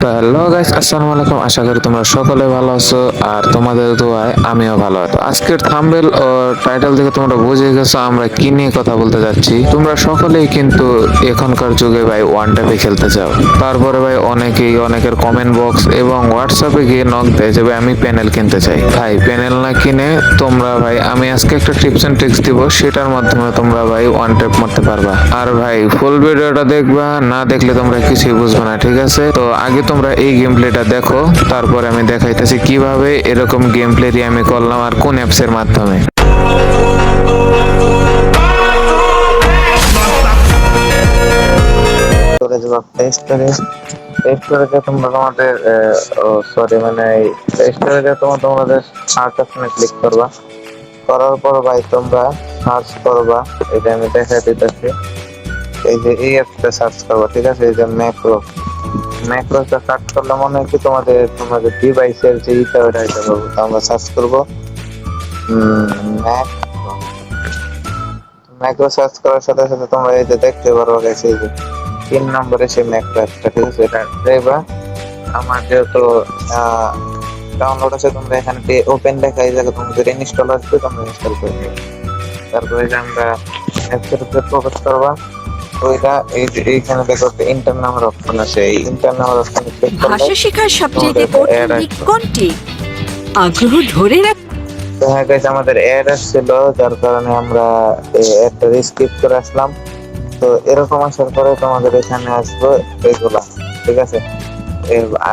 তো hello guys, আসসালামু আলাইকুম। আশা করি তোমরা সকলে ভালো আছো আর তোমাদের দোয়ায় আমিও ভালো আছি। আজকের থাম্বনেল ও টাইটেল দেখে তোমরা বুঝে গেছো আমরা কি নিয়ে কথা বলতে যাচ্ছি। তোমরা সকলেই কিন্তু এখনকার যুগে ভাই ওয়ান ট্যাপে খেলতে চাও। তারপরে ভাই অনেকেই অনেকের কমেন্ট বক্স এবং হোয়াটসঅ্যাপে গিয়ে নক দেয় যে ভাই আমি প্যানেল কিনতে চাই। ভাই প্যানেল না কিনে তোমরা ভাই আমি আজকে একটা টিপস এন্ড ট্রিক্স দিব, সেটার মাধ্যমে তোমরা ভাই ওয়ান ট্যাপ মারতে পারবা। আর ভাই ফুল ভিডিওটা দেখবা, না দেখলে তোমরা কিছুই বুঝবে না, ঠিক আছে? তো আগে তোমরা এই গেম প্লেটা দেখো, তারপরে আমি দেখাইতেছি কিভাবে এরকম গেম প্লেটি আমি করলাম আর কোন অ্যাপস এর মাধ্যমে। স্টোরে যাবা, প্লে স্টোরে যে তোমরা তোমাদের সরি মানে প্লে স্টোরে যে তোমাদের সার্চ অপশনে ক্লিক করবা। করার পর ভাই তোমরা সার্চ করবা, এটা আমি দেখাই দিতেছি। এই যে এই অ্যাপসটা সার্চ করবা, ঠিক আছে? এই যে ম্যাক্রোসটা সার্চ করলে মনে হয় কি তোমাদের ডিভাইসের যে ইটা ওটা এটা পাবো। তো আমরা সার্চ করবো ম্যাক্রো। ম্যাক্রো সার্চ করার সাথে সাথে তোমরা এই যে দেখতে পারো গেছে এই যে 3 নম্বরে সেই ম্যাক্রো অ্যাপসটা, ঠিক আছে? এটা দেবা। আমার যেহেতু ডাউনলোড আছে, তোমরা এখানে ওপেন লেখা এই জায়গায় তোমাদের ইনস্টল আসবে, তোমরা ইনস্টল করে নেবে। তারপরে যে আমরা অ্যাপসের উপরে প্রবেশ করবা। তো এটা এই যে এইখানে দেখো ইন্টার নামের অপশন আছে, এই ইন্টার নামের অপশনে ক্লিক করলে ভাষা শেখার সবচেয়ে তোমাদের একটা কঠিন অ্যাড দিক আসবে। কোনটি? আগ্রহ ধরে রাখ। তো হ্যাঁ গাইস, আমাদের অ্যাড আসছিল, যার কারণে আমরা এই অ্যাডটা স্কিপ করে আসলাম। তো এরকম আসার পরে তোমাদের এখানে আসবে এগুলা, ঠিক আছে?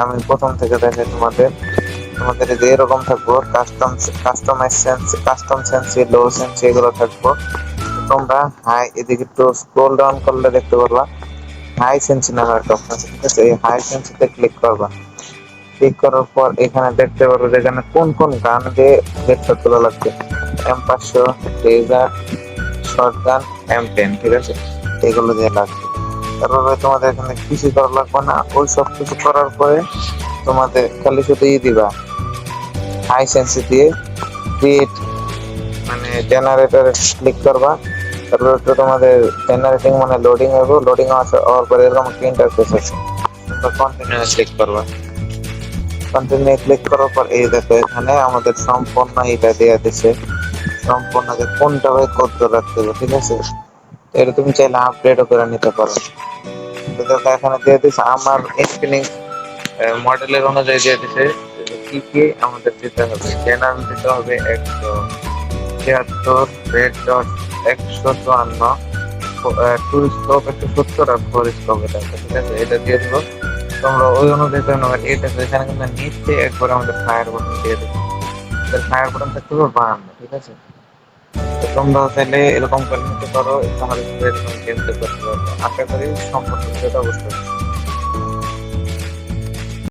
আমি প্রথম থেকে দেখাই তোমাদের যে এরকম থাকবো কাস্টম সেন্সি, লো সেন্সি এগুলো থাকবো। তোমরা হাই এদিকে একটু স্ক্রল ডাউন করলে দেখতে পারবা হাই সেন্সি নামের একটা অপশন আছে, ঠিক আছে? এই হাই সেন্সিতে ক্লিক করবা। ক্লিক করার পর এখানে দেখতে পারবো যে এখানে কোন কোন গান দিয়ে হেডশট তোলা লাগবে। M500, লেজার, শটগান, M10, ঠিক আছে? এগুলো দিয়ে লাগবে। তারপরে তোমাদের এখানে কিছু করা লাগবে না, ওই সব কিছু করার পরে তোমাদের খালি শুধু দিবা হাই সেন্সি দিয়ে ক্রিয়েট মানে জেনারেটরে ক্লিক করবা। তারপর একটু তোমাদের জেনারেটিং মানে লোডিং হবে, লোডিং হওয়ার পরে এরকম একটা ইন্টারফেস আছে, তোমরা কন্টিনিউ ক্লিক করবা। কন্টিনিউ ক্লিক করার পর এই দেখো এখানে আমাদের সম্পূর্ণ এটা দেয়া দিছে, সম্পূর্ণ যে কোনটা ভাই কত রাখতে হবে, ঠিক আছে? তো এটা তুমি চাইলে আপডেটও করে নিতে পারো। তো দেখো এখানে দিয়ে দিছে আমার ইনফিনিক্স মডেলের অনুযায়ী দিয়ে দিছে কি কি আমাদের দিতে হবে। চ্যানেল দিতে হবে 176, রেড ডট 154, টু স্টপ 170 আর ফোর স্টপ এটা আছে, ঠিক আছে? এটা দিয়ে দিবো। তোমরা ওই অনুযায়ী করে নেবে। এটা এখানে কিন্তু নিচে একবার আমাদের ফায়ার বাটন দিয়ে দেবো, ফায়ার বাটন থাকতে হবে 52, ঠিক আছে? তো তোমরা চাইলে এরকম করে নিতে পারো, তাহলে কিন্তু এরকম গেম করতে পারবো। আশা করি সম্পূর্ণ বিষয়টা বুঝতে পারছো।